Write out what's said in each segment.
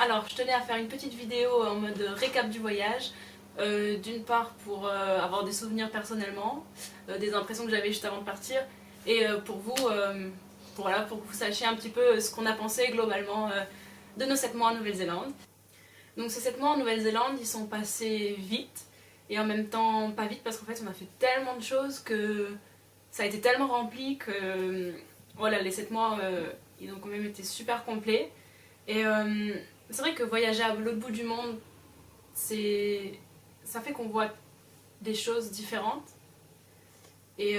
Alors, je tenais à faire une petite vidéo en mode récap du voyage. D'une part pour avoir des souvenirs personnellement, des impressions que j'avais juste avant de partir, et pour vous, voilà, pour que vous sachiez un petit peu ce qu'on a pensé globalement de nos 7 mois en Nouvelle-Zélande. Donc ces 7 mois en Nouvelle-Zélande, ils sont passés vite, et en même temps pas vite parce qu'en fait on a fait tellement de choses que ça a été tellement rempli que voilà, les 7 mois ils ont quand même été super complets. Et c'est vrai que voyager à l'autre bout du monde, c'est ça fait qu'on voit des choses différentes. Et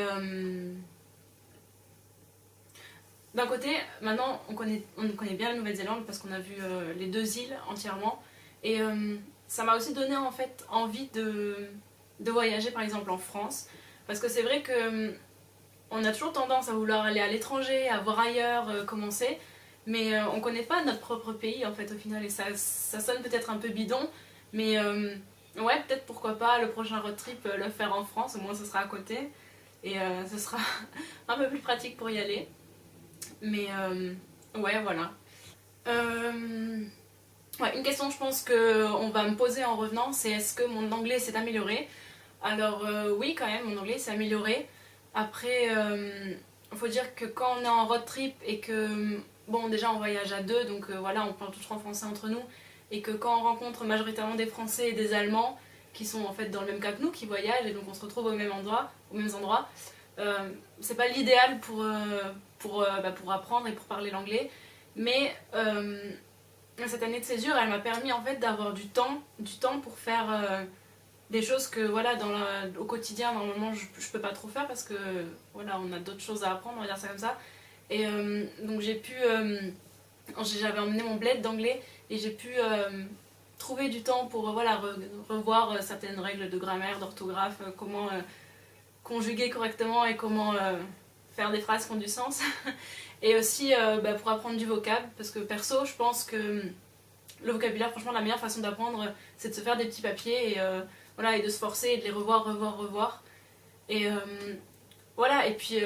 d'un côté, maintenant on connaît bien la Nouvelle-Zélande parce qu'on a vu les 2 îles entièrement. Et ça m'a aussi donné en fait envie de voyager par exemple en France. Parce que c'est vrai que on a toujours tendance à vouloir aller à l'étranger, à voir ailleurs comment c'est. Mais on connaît pas notre propre pays en fait au final. Et ça sonne peut-être un peu bidon. Mais ouais, peut-être pourquoi pas le prochain road trip le faire en France. Au moins ce sera à côté. Et ce sera un peu plus pratique pour y aller. Mais ouais, voilà. Ouais, une question je pense qu'on va me poser en revenant, c'est est-ce que mon anglais s'est amélioré? Alors oui, quand même, mon anglais s'est amélioré. Après, il faut dire que quand on est en road trip et que, bon, déjà on voyage à deux, donc voilà, on parle toujours en français entre nous, et que quand on rencontre majoritairement des Français et des Allemands, qui sont en fait dans le même cas que nous, qui voyagent, et donc on se retrouve au même endroit, aux mêmes endroits, c'est pas l'idéal pour apprendre et pour parler l'anglais, mais cette année de césure, elle m'a permis en fait d'avoir du temps pour faire des choses que voilà, au quotidien normalement je peux pas trop faire parce que voilà, on a d'autres choses à apprendre, on va dire ça comme ça. Et donc j'avais emmené mon bled d'anglais et j'ai pu trouver du temps pour voilà, revoir certaines règles de grammaire, d'orthographe, comment conjuguer correctement et comment faire des phrases qui ont du sens. Et aussi pour apprendre du vocable, parce que perso, je pense que le vocabulaire, franchement, la meilleure façon d'apprendre, c'est de se faire des petits papiers et, voilà, et de se forcer et de les revoir. Et voilà, et puis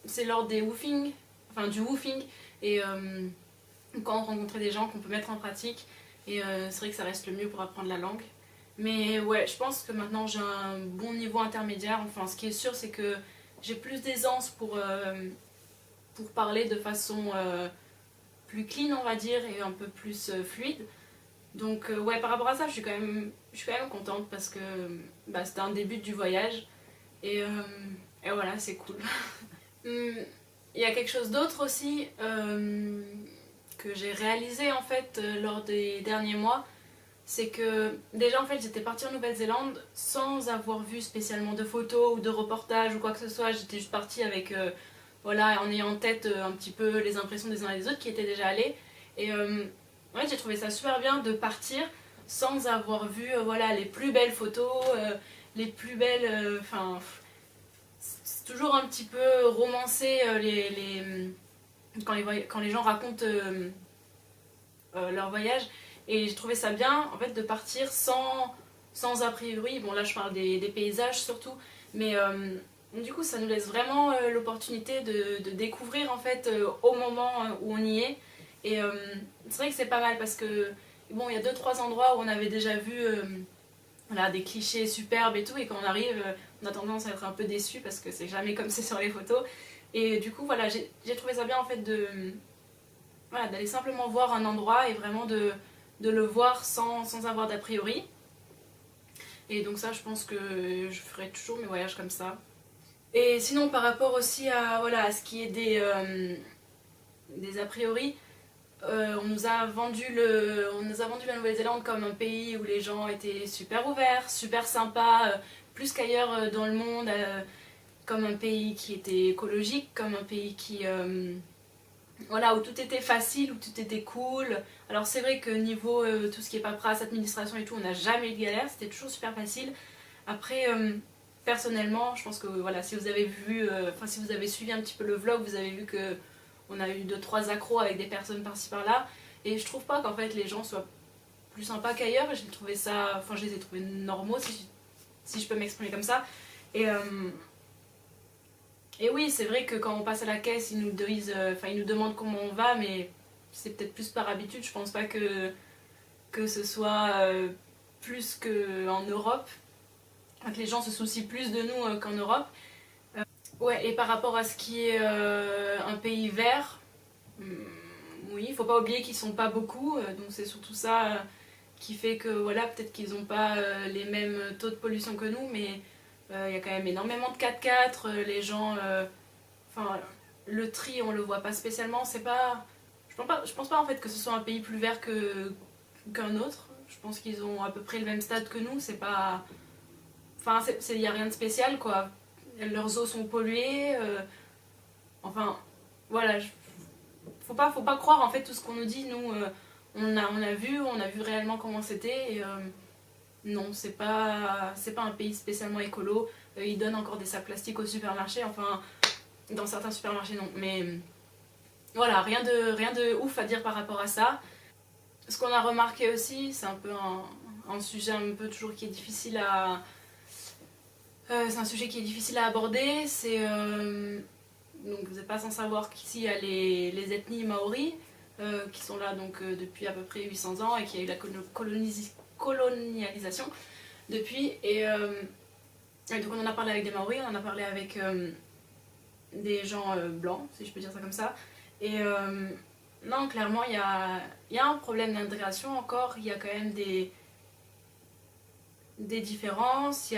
c'est lors des woofing, enfin du woofing, et quand on rencontrait des gens qu'on peut mettre en pratique, et c'est vrai que ça reste le mieux pour apprendre la langue. Mais ouais, je pense que maintenant j'ai un bon niveau intermédiaire. Enfin, ce qui est sûr, c'est que j'ai plus d'aisance pour parler de façon plus clean, on va dire, et un peu plus fluide. Donc ouais, par rapport à ça, je suis quand même contente parce que bah, c'était un début du voyage. Et, et voilà, c'est cool. Il y a quelque chose d'autre aussi que j'ai réalisé en fait lors des derniers mois. C'est que déjà en fait j'étais partie en Nouvelle-Zélande sans avoir vu spécialement de photos ou de reportages ou quoi que ce soit. J'étais juste partie avec voilà, en ayant en tête un petit peu les impressions des uns et des autres qui étaient déjà allés. Et en fait j'ai trouvé ça super bien de partir sans avoir vu voilà, les plus belles photos, les plus belles... Enfin, c'est toujours un petit peu romancé quand les gens racontent leur voyage. Et j'ai trouvé ça bien en fait de partir sans a priori. Bon là je parle des paysages surtout, mais du coup ça nous laisse vraiment l'opportunité de découvrir en fait au moment où on y est. Et c'est vrai que c'est pas mal parce que bon, il y a 2-3 endroits où on avait déjà vu voilà, des clichés superbes et tout, et quand on arrive on a tendance à être un peu déçu parce que c'est jamais comme c'est sur les photos. Et du coup voilà, j'ai trouvé ça bien en fait voilà, d'aller simplement voir un endroit et vraiment de le voir sans avoir d'a priori. Et donc ça, je pense que je ferai toujours mes voyages comme ça. Et sinon, par rapport aussi à, voilà, à ce qui est des a priori, on nous a vendu la Nouvelle-Zélande comme un pays où les gens étaient super ouverts, super sympas, plus qu'ailleurs dans le monde, comme un pays qui était écologique, comme un pays qui... voilà, où tout était facile, où tout était cool. Alors c'est vrai que niveau tout ce qui est paperasse, administration et tout, on n'a jamais eu de galère, c'était toujours super facile. Après, personnellement, je pense que voilà, si vous avez vu, enfin si vous avez suivi un petit peu le vlog, vous avez vu que on a eu 2-3 accros avec des personnes par-ci par-là. Et je trouve pas qu'en fait les gens soient plus sympas qu'ailleurs. J'ai trouvé ça, enfin je les ai trouvés normaux si je peux m'exprimer comme ça. Et et oui, c'est vrai que quand on passe à la caisse, ils nous demandent comment on va, mais c'est peut-être plus par habitude, je pense pas que ce soit plus qu'en Europe, que les gens se soucient plus de nous qu'en Europe. Ouais, et par rapport à ce qui est un pays vert, oui, il faut pas oublier qu'ils sont pas beaucoup, donc c'est surtout ça qui fait que voilà, peut-être qu'ils n'ont pas les mêmes taux de pollution que nous, mais il y a quand même énormément de 4x4, les gens, enfin, le tri on le voit pas spécialement, c'est pas, je pense pas en fait que ce soit un pays plus vert qu'un autre, je pense qu'ils ont à peu près le même stade que nous, c'est pas, enfin, il y a rien de spécial quoi, leurs eaux sont polluées, enfin, voilà, faut pas croire en fait tout ce qu'on nous dit, nous, on a vu réellement comment c'était, et non, c'est pas un pays spécialement écolo, ils donnent encore des sacs plastiques au supermarché, enfin, dans certains supermarchés non, mais voilà, rien de ouf à dire par rapport à ça. Ce qu'on a remarqué aussi, c'est un peu un sujet un peu toujours qui est difficile à... c'est un sujet qui est difficile à aborder, c'est... donc vous n'êtes pas sans savoir qu'ici il y a les ethnies maoris qui sont là donc, depuis à peu près 800 ans et qu'il y a eu la colonialisation depuis. Et donc on en a parlé avec des maoris, on en a parlé avec des gens blancs, si je peux dire ça comme ça. Et non, clairement, il y a un problème d'intégration encore, il y a quand même des différences, il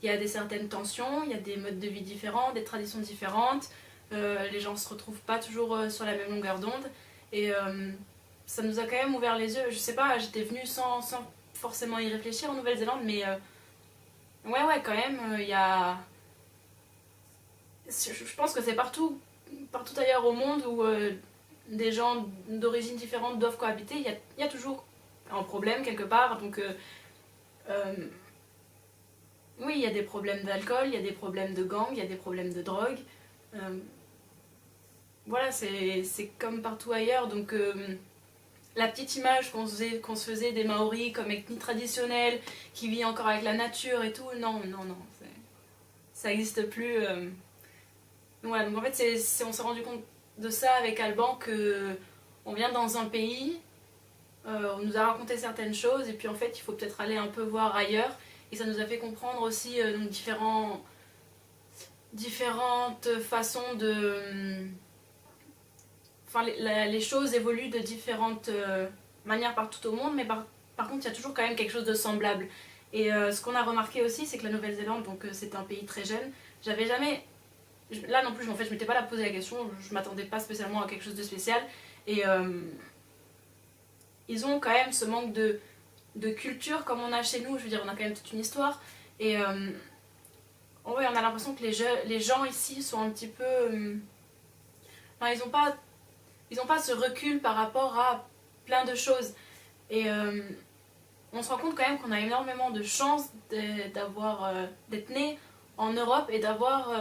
y a des certaines tensions, il y a des modes de vie différents, des traditions différentes, les gens ne se retrouvent pas toujours sur la même longueur d'onde, et ça nous a quand même ouvert les yeux. Je sais pas, j'étais venue sans forcément y réfléchir en Nouvelle-Zélande, mais ouais, quand même, il y a... Je pense que c'est partout ailleurs au monde où des gens d'origine différente doivent cohabiter, il y a toujours un problème quelque part, donc... oui, il y a des problèmes d'alcool, il y a des problèmes de gang, il y a des problèmes de drogue. Voilà, c'est comme partout ailleurs. Donc la petite image qu'on se faisait des Maoris comme ethnie traditionnelle, qui vit encore avec la nature et tout, non, ça n'existe plus. Voilà, donc en fait, on s'est rendu compte de ça avec Alban, que on vient dans un pays, on nous a raconté certaines choses, et puis en fait, il faut peut-être aller un peu voir ailleurs. Et ça nous a fait comprendre aussi donc différentes façons de... Enfin, les choses évoluent de différentes manières partout au monde, mais par contre, il y a toujours quand même quelque chose de semblable. Et ce qu'on a remarqué aussi, c'est que la Nouvelle-Zélande, donc c'est un pays très jeune, j'avais jamais... Là non plus, en fait, je m'étais pas là posé la question, je m'attendais pas spécialement à quelque chose de spécial. Et ils ont quand même ce manque de culture comme on a chez nous, je veux dire, on a quand même toute une histoire. Et ouais, on a l'impression que les gens ici sont un petit peu... enfin, ils ont pas ce recul par rapport à plein de choses. Et on se rend compte quand même qu'on a énormément de chance d'être né en Europe et d'avoir...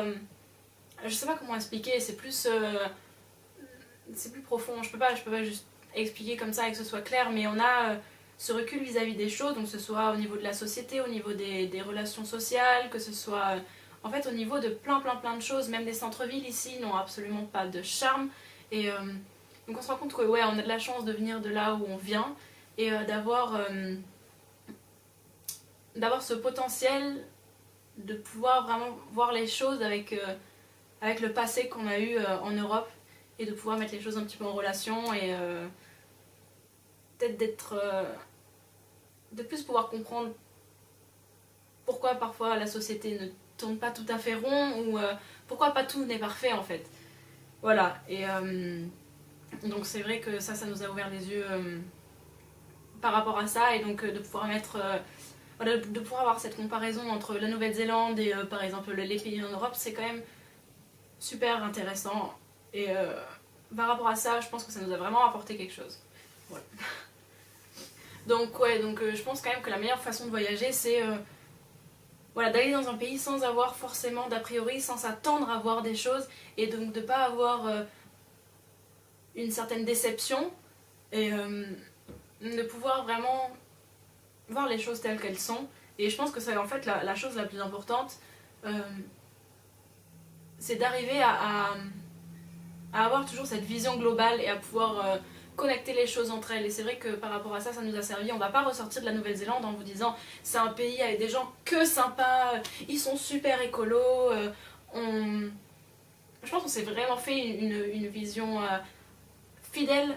je sais pas comment expliquer, c'est plus profond, je peux pas juste expliquer comme ça et que ce soit clair, mais on a ce recul vis-à-vis des choses, donc que ce soit au niveau de la société, au niveau des relations sociales, que ce soit en fait au niveau de plein de choses, même les centres-villes ici n'ont absolument pas de charme. Et donc on se rend compte que ouais, on a de la chance de venir de là où on vient et d'avoir ce potentiel de pouvoir vraiment voir les choses avec le passé qu'on a eu en Europe, et de pouvoir mettre les choses un petit peu en relation, et peut-être de plus pouvoir comprendre pourquoi parfois la société ne tourne pas tout à fait rond, ou pourquoi pas tout n'est parfait en fait. Voilà, et donc c'est vrai que ça nous a ouvert les yeux par rapport à ça, et donc de pouvoir mettre... voilà, de pouvoir avoir cette comparaison entre la Nouvelle-Zélande et par exemple les pays en Europe, c'est quand même super intéressant. Et par rapport à ça, je pense que ça nous a vraiment apporté quelque chose. Voilà. Donc ouais, je pense quand même que la meilleure façon de voyager, c'est voilà, d'aller dans un pays sans avoir forcément d'a priori, sans s'attendre à voir des choses, et donc de ne pas avoir une certaine déception, et de pouvoir vraiment voir les choses telles qu'elles sont. Et je pense que c'est en fait la chose la plus importante, c'est d'arriver à avoir toujours cette vision globale et à pouvoir connecter les choses entre elles. Et c'est vrai que par rapport à ça, ça nous a servi. On va pas ressortir de la Nouvelle-Zélande en vous disant c'est un pays avec des gens que sympas, ils sont super écolos. Je pense qu'on s'est vraiment fait une vision fidèle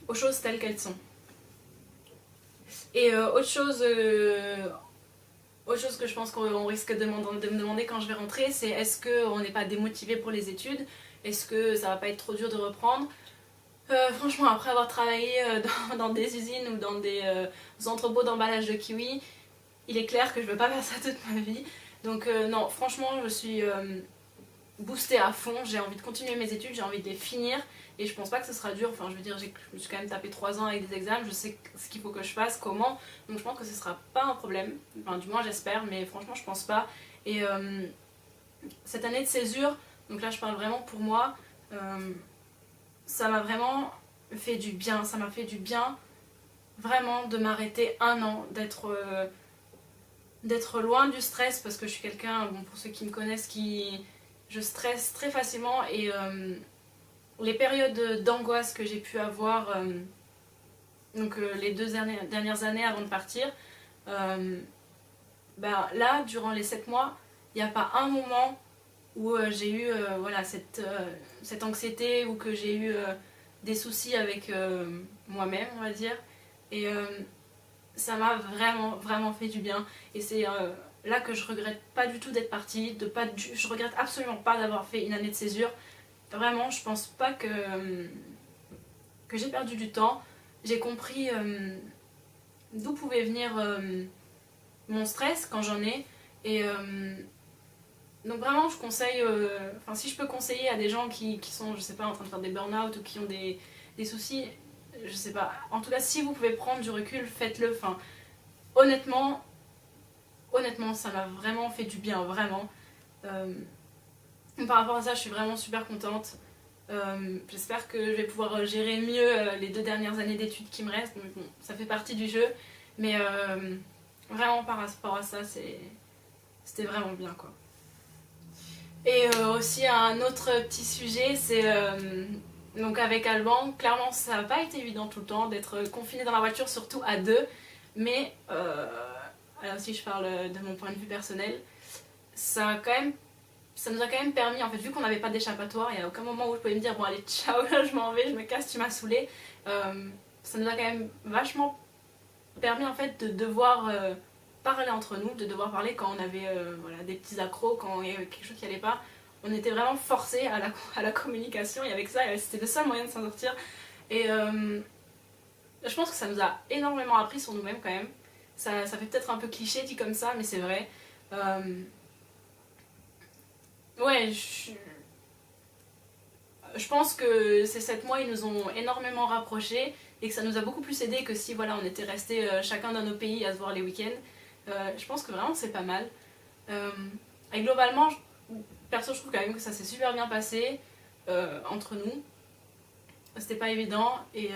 aux choses telles qu'elles sont. Et autre chose que je pense qu'on risque de me demander quand je vais rentrer, c'est est-ce qu'on n'est pas démotivé pour les études? Est-ce que ça va pas être trop dur de reprendre? Franchement, après avoir travaillé dans des usines ou dans des entrepôts d'emballage de kiwi, il est clair que je veux pas faire ça toute ma vie. Donc non, franchement, je suis boostée à fond, j'ai envie de continuer mes études, j'ai envie de les finir et je pense pas que ce sera dur. Enfin, je veux dire, je me suis quand même tapé 3 ans avec des examens, je sais ce qu'il faut que je fasse, comment, donc je pense que ce sera pas un problème. Enfin, du moins j'espère, mais franchement je pense pas. Et cette année de césure, donc là je parle vraiment pour moi, ça m'a vraiment fait du bien, ça m'a fait du bien vraiment de m'arrêter un an, d'être loin du stress, parce que je suis quelqu'un, bon, pour ceux qui me connaissent, je stresse très facilement. Et les périodes d'angoisse que j'ai pu avoir donc les 2 dernières années avant de partir, là durant les 7 mois il n'y a pas un moment où j'ai eu voilà, cette anxiété, ou que j'ai eu des soucis avec moi-même, on va dire. Et ça m'a vraiment vraiment fait du bien. Et c'est là que je regrette pas du tout d'être partie, je regrette absolument pas d'avoir fait une année de césure. Vraiment, je pense pas que j'ai perdu du temps. J'ai compris d'où pouvait venir mon stress quand j'en ai. Et donc vraiment, je conseille, enfin si je peux conseiller à des gens qui sont, je sais pas, en train de faire des burn-out ou qui ont des soucis, je sais pas. En tout cas, si vous pouvez prendre du recul, faites-le. Enfin, honnêtement, ça m'a vraiment fait du bien, vraiment. Par rapport à ça, je suis vraiment super contente. J'espère que je vais pouvoir gérer mieux les 2 dernières années d'études qui me restent. Donc, bon, ça fait partie du jeu, mais vraiment par rapport à ça, c'était vraiment bien, quoi. Et aussi un autre petit sujet, c'est donc avec Alban, clairement ça n'a pas été évident tout le temps d'être confiné dans la voiture, surtout à deux. Mais alors si je parle de mon point de vue personnel, ça nous a quand même permis, en fait, vu qu'on n'avait pas d'échappatoire, il n'y a aucun moment où je pouvais me dire bon allez ciao, je m'en vais, je me casse, tu m'as saoulé. Ça nous a quand même vachement permis en fait de devoir parler entre nous, de devoir parler quand on avait voilà, des petits accros, quand il y avait quelque chose qui allait pas. On était vraiment forcés à la communication, et avec ça c'était le seul moyen de s'en sortir. Et je pense que ça nous a énormément appris sur nous-mêmes quand même. Ça fait peut-être un peu cliché dit comme ça, mais c'est vrai. Ouais, je pense que ces 7 mois ils nous ont énormément rapprochés, et que ça nous a beaucoup plus aidé que si voilà, on était restés chacun dans nos pays à se voir les week-ends. Je pense que vraiment c'est pas mal. Et globalement, perso je trouve quand même que ça s'est super bien passé entre nous. C'était pas évident, et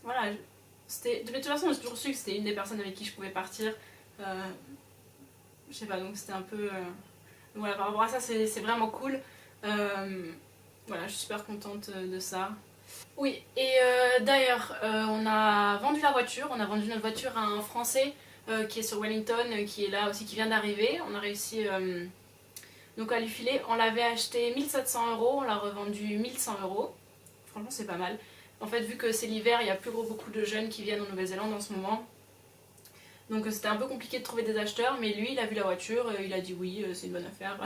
voilà. De toute façon j'ai toujours su que c'était une des personnes avec qui je pouvais partir. Je sais pas, donc c'était un peu... voilà, par rapport à ça c'est vraiment cool. Voilà, je suis super contente de ça. Oui, et d'ailleurs, on a vendu la voiture, on a vendu notre voiture à un Français qui est sur Wellington, qui est là aussi, qui vient d'arriver. On a réussi donc à lui filer. On l'avait acheté 1700 €, on l'a revendu 1100 €. Franchement, c'est pas mal. En fait, vu que c'est l'hiver, il y a plus beaucoup de jeunes qui viennent en Nouvelle-Zélande en ce moment. Donc c'était un peu compliqué de trouver des acheteurs, mais lui, il a vu la voiture, il a dit oui, c'est une bonne affaire.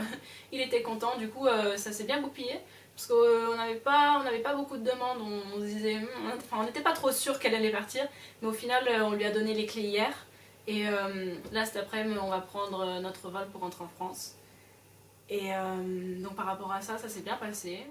Il était content, du coup, ça s'est bien goupillé. Parce qu'on n'avait pas beaucoup de demandes, on se disait, enfin on n'était pas trop sûr qu'elle allait partir, mais au final on lui a donné les clés hier, et là cet après-midi on va prendre notre vol pour rentrer en France. Et donc par rapport à ça, ça s'est bien passé.